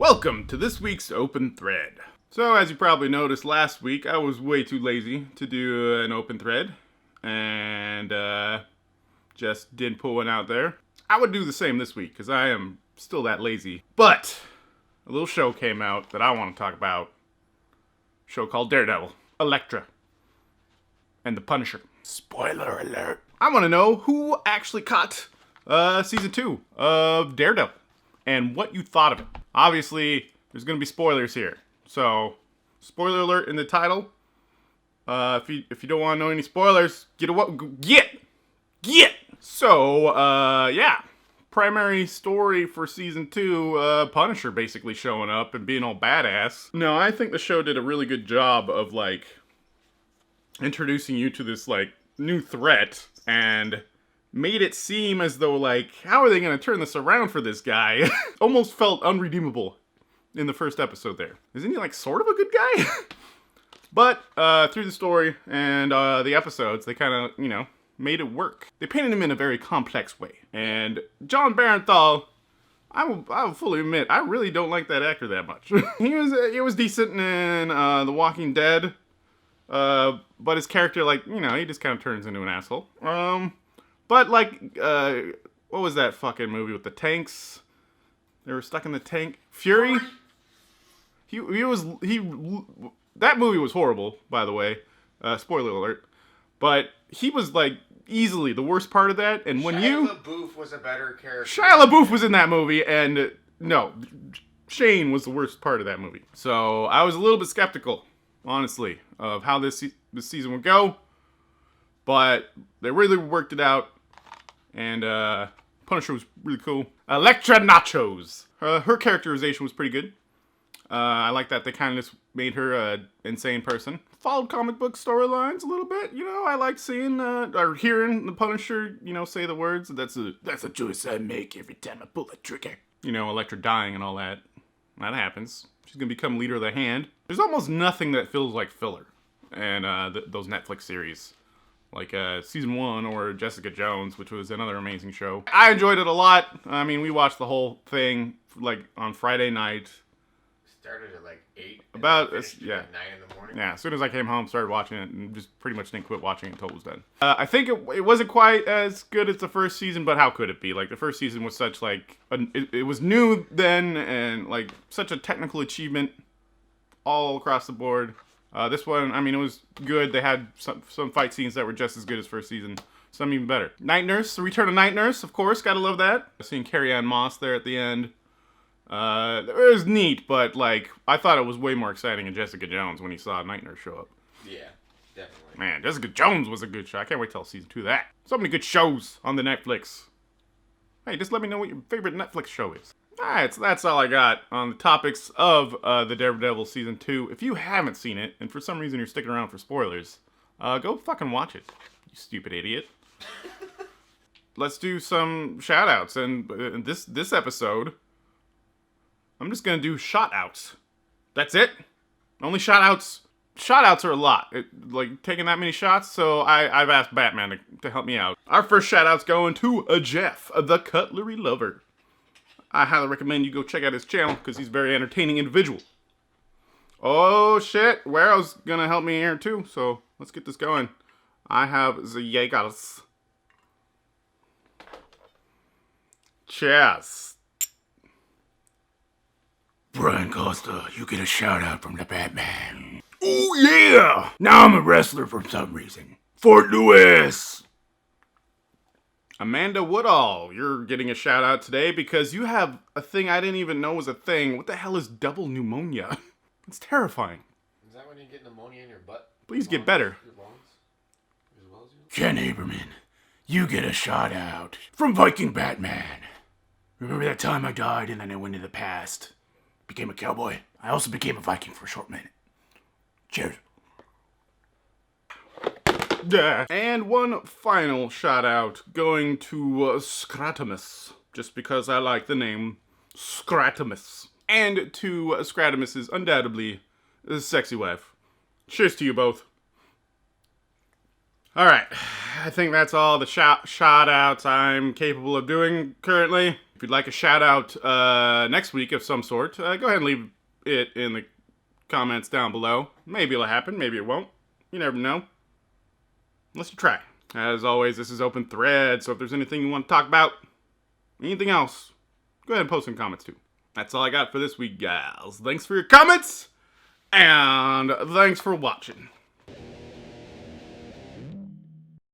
Welcome to this week's Open Thread. So, as you probably noticed last week, I was way too lazy to do an open thread, and just didn't put one out there. I would do the same this week, because I am still that lazy. But a little show came out that I want to talk about. A show called Daredevil, Elektra, and the Punisher. Spoiler alert. I want to know who actually caught season 2 of Daredevil, and what you thought of it. Obviously, there's going to be spoilers here. So, spoiler alert in the title. If you don't want to know any spoilers, get. So, yeah. Primary story for season 2, Punisher basically showing up and being all badass. No, I think the show did a really good job of, introducing you to this, new threat, and made it seem as though, how are they going to turn this around for this guy? Almost felt unredeemable in the first episode there. Isn't he, sort of a good guy? But, through the story and the episodes, they kind of, made it work. They painted him in a very complex way. And John Barenthal, I will fully admit, I really don't like that actor that much. He was decent in The Walking Dead, but his character, he just kind of turns into an asshole. But, what was that fucking movie with the tanks? They were stuck in the tank. Fury? That movie was horrible, by the way. Spoiler alert. But he was, easily the worst part of that. And when Shia LaBeouf was a better character. Shia LaBeouf was in that movie, and no, Shane was the worst part of that movie. So I was a little bit skeptical, honestly, of how this season would go. But they really worked it out. And Punisher was really cool. Elektra Nachos. Her characterization was pretty good. I like that they kind of just made her an insane person. Followed comic book storylines a little bit. I like seeing or hearing the Punisher, say the words. That's a choice I make every time I pull the trigger. Elektra dying and all that. That happens. She's gonna become leader of the Hand. There's almost nothing that feels like filler in those Netflix series. Like season 1 or Jessica Jones, which was another amazing show. I enjoyed it a lot. I mean, we watched the whole thing on Friday night. Started at 8. About yeah. At 9 in the morning. Yeah, as soon as I came home, started watching it, and just pretty much didn't quit watching it until it was done. I think it wasn't quite as good as the first season, but how could it be? The first season was such it was new then, and such a technical achievement all across the board. This one, I mean, it was good. They had some fight scenes that were just as good as first season. Some even better. Night Nurse, the return of Night Nurse, of course. Gotta love that. Seeing Carrie-Anne Moss there at the end. It was neat, but, I thought it was way more exciting in Jessica Jones when you saw Night Nurse show up. Yeah, definitely. Man, Jessica Jones was a good show. I can't wait till season 2 of that. So many good shows on the Netflix. Hey, just let me know what your favorite Netflix show is. Alright, so that's all I got on the topics of the Daredevil Season 2. If you haven't seen it, and for some reason you're sticking around for spoilers, go fucking watch it, you stupid idiot. Let's do some shout-outs, and in this episode, I'm just gonna do shout-outs. That's it. Only shout-outs. Shout-outs are a lot. Taking that many shots, so I've asked Batman to help me out. Our first shout-out's going to Jeff, the Cutlery Lover. I highly recommend you go check out his channel, because he's a very entertaining individual. Oh, shit. Waro's gonna help me here, too, so let's get this going. I have the Jaegers. Cheers. Brian Costa, you get a shout out from the Batman. Oh yeah! Now I'm a wrestler for some reason. Fort Lewis! Amanda Woodall, you're getting a shout out today because you have a thing I didn't even know was a thing. What the hell is double pneumonia? It's terrifying. Is that when you get pneumonia in your butt? Please get better. Your lungs? As well as you? Ken Haberman, you get a shout out from Viking Batman. Remember that time I died and then I went into the past? Became a cowboy. I also became a Viking for a short minute. Cheers. Yeah. And one final shout out going to Scratimus, just because I like the name Scratimus. And to Scratimus's undoubtedly sexy wife. Cheers to you both. Alright, I think that's all the shout outs I'm capable of doing currently. If you'd like a shout out next week of some sort, go ahead and leave it in the comments down below. Maybe it'll happen, maybe it won't. You never know. Unless you try. As always, this is Open Thread, so if there's anything you want to talk about, anything else, go ahead and post some comments too. That's all I got for this week, guys. Thanks for your comments, and thanks for watching.